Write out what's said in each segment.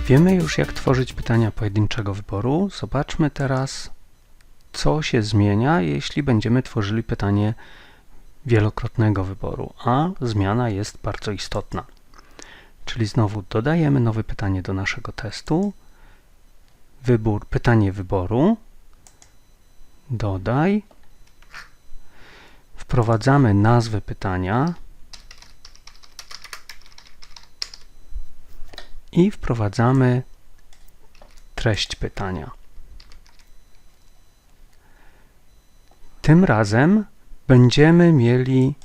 Wiemy już, jak tworzyć pytania pojedynczego wyboru. Zobaczmy teraz, co się zmienia, jeśli będziemy tworzyli pytanie wielokrotnego wyboru, a zmiana jest bardzo istotna. Czyli znowu dodajemy nowe pytanie do naszego testu. Pytanie wyboru. Dodaj. Wprowadzamy nazwę pytania i wprowadzamy treść pytania. Tym razem będziemy mieli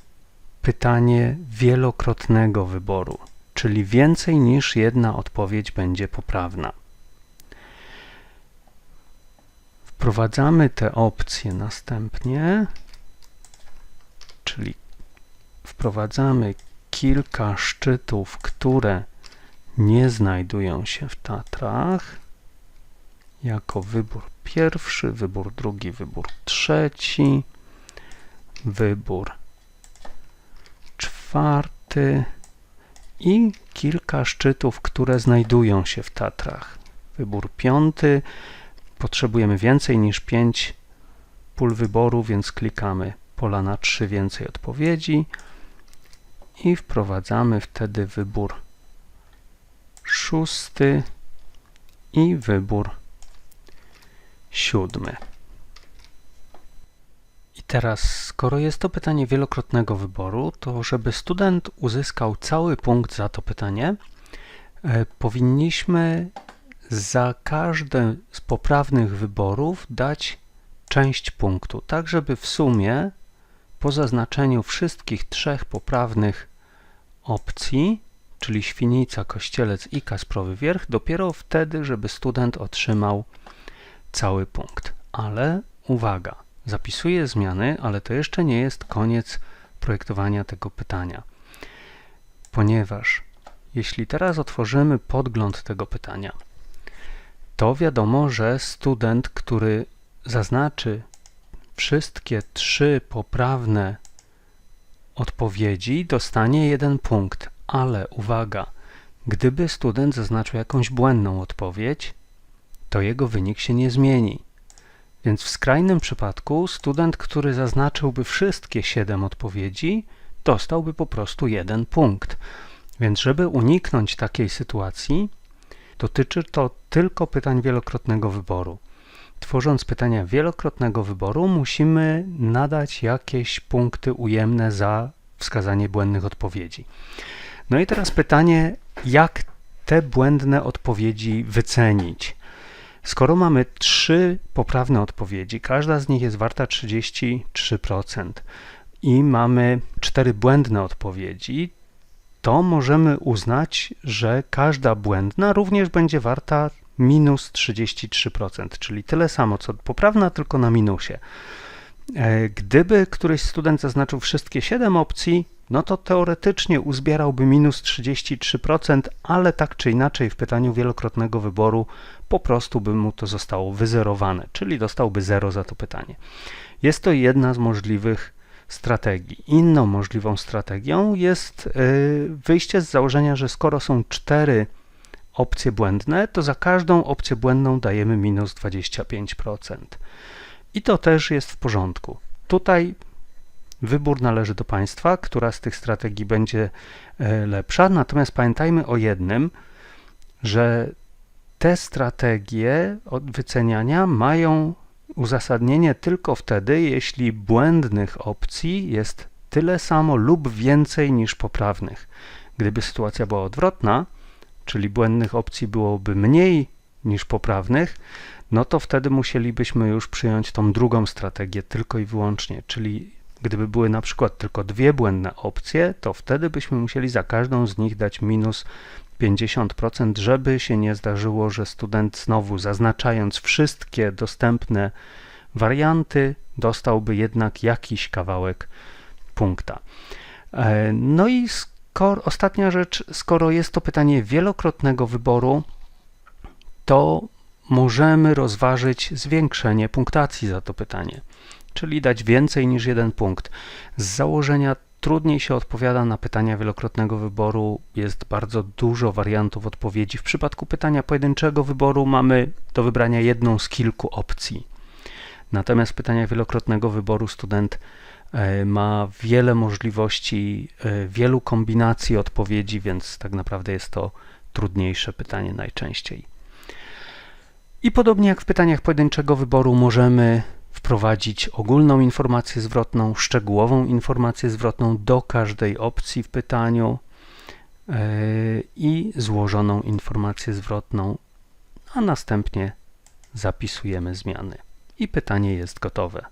pytanie wielokrotnego wyboru, czyli więcej niż jedna odpowiedź będzie poprawna. Wprowadzamy te opcje następnie, czyli wprowadzamy kilka szczytów, które nie znajdują się w Tatrach, jako wybór pierwszy, wybór drugi, wybór trzeci, wybór czwarty i kilka szczytów, które znajdują się w Tatrach. Wybór piąty, potrzebujemy więcej niż 5 pól wyboru, więc klikamy pola na 3 więcej odpowiedzi i wprowadzamy wtedy wybór szósty i wybór siódmy. I teraz, skoro jest to pytanie wielokrotnego wyboru, to żeby student uzyskał cały punkt za to pytanie, powinniśmy za każdy z poprawnych wyborów dać część punktu, tak żeby w sumie po zaznaczeniu wszystkich 3 poprawnych opcji, czyli Świnica, Kościelec i Kasprowy Wierch, dopiero wtedy, żeby student otrzymał cały punkt. Ale uwaga, zapisuję zmiany, ale to jeszcze nie jest koniec projektowania tego pytania, ponieważ jeśli teraz otworzymy podgląd tego pytania, to wiadomo, że student, który zaznaczy wszystkie 3 poprawne odpowiedzi, dostanie 1 punkt. Ale uwaga, gdyby student zaznaczył jakąś błędną odpowiedź, to jego wynik się nie zmieni. Więc w skrajnym przypadku student, który zaznaczyłby wszystkie 7 odpowiedzi, dostałby po prostu 1 punkt. Więc żeby uniknąć takiej sytuacji, dotyczy to tylko pytań wielokrotnego wyboru. Tworząc pytania wielokrotnego wyboru, musimy nadać jakieś punkty ujemne za wskazanie błędnych odpowiedzi. No i teraz pytanie, jak te błędne odpowiedzi wycenić? Skoro mamy 3 poprawne odpowiedzi, każda z nich jest warta 33% i mamy 4 błędne odpowiedzi, to możemy uznać, że każda błędna również będzie warta minus 33%, czyli tyle samo co poprawna, tylko na minusie. Gdyby któryś student zaznaczył wszystkie 7 opcji, no to teoretycznie uzbierałby minus 33%, ale tak czy inaczej w pytaniu wielokrotnego wyboru po prostu by mu to zostało wyzerowane, czyli dostałby 0 za to pytanie. Jest to jedna z możliwych strategii. Inną możliwą strategią jest wyjście z założenia, że skoro są 4 opcje błędne, to za każdą opcję błędną dajemy minus 25%. I to też jest w porządku. Tutaj wybór należy do Państwa, która z tych strategii będzie lepsza, natomiast pamiętajmy o jednym, że te strategie wyceniania mają uzasadnienie tylko wtedy, jeśli błędnych opcji jest tyle samo lub więcej niż poprawnych. Gdyby sytuacja była odwrotna, czyli błędnych opcji byłoby mniej niż poprawnych, no to wtedy musielibyśmy już przyjąć tą drugą strategię tylko i wyłącznie, czyli gdyby były na przykład tylko 2 błędne opcje, to wtedy byśmy musieli za każdą z nich dać minus 50%, żeby się nie zdarzyło, że student znowu zaznaczając wszystkie dostępne warianty dostałby jednak jakiś kawałek punkta. No i ostatnia rzecz, skoro jest to pytanie wielokrotnego wyboru, to możemy rozważyć zwiększenie punktacji za to pytanie, czyli dać więcej niż 1 punkt. Z założenia trudniej się odpowiada na pytania wielokrotnego wyboru. Jest bardzo dużo wariantów odpowiedzi. W przypadku pytania pojedynczego wyboru mamy do wybrania jedną z kilku opcji. Natomiast w pytaniach wielokrotnego wyboru student ma wiele możliwości, wielu kombinacji odpowiedzi, więc tak naprawdę jest to trudniejsze pytanie najczęściej. I podobnie jak w pytaniach pojedynczego wyboru możemy wprowadzić ogólną informację zwrotną, szczegółową informację zwrotną do każdej opcji w pytaniu i złożoną informację zwrotną, a następnie zapisujemy zmiany. I pytanie jest gotowe.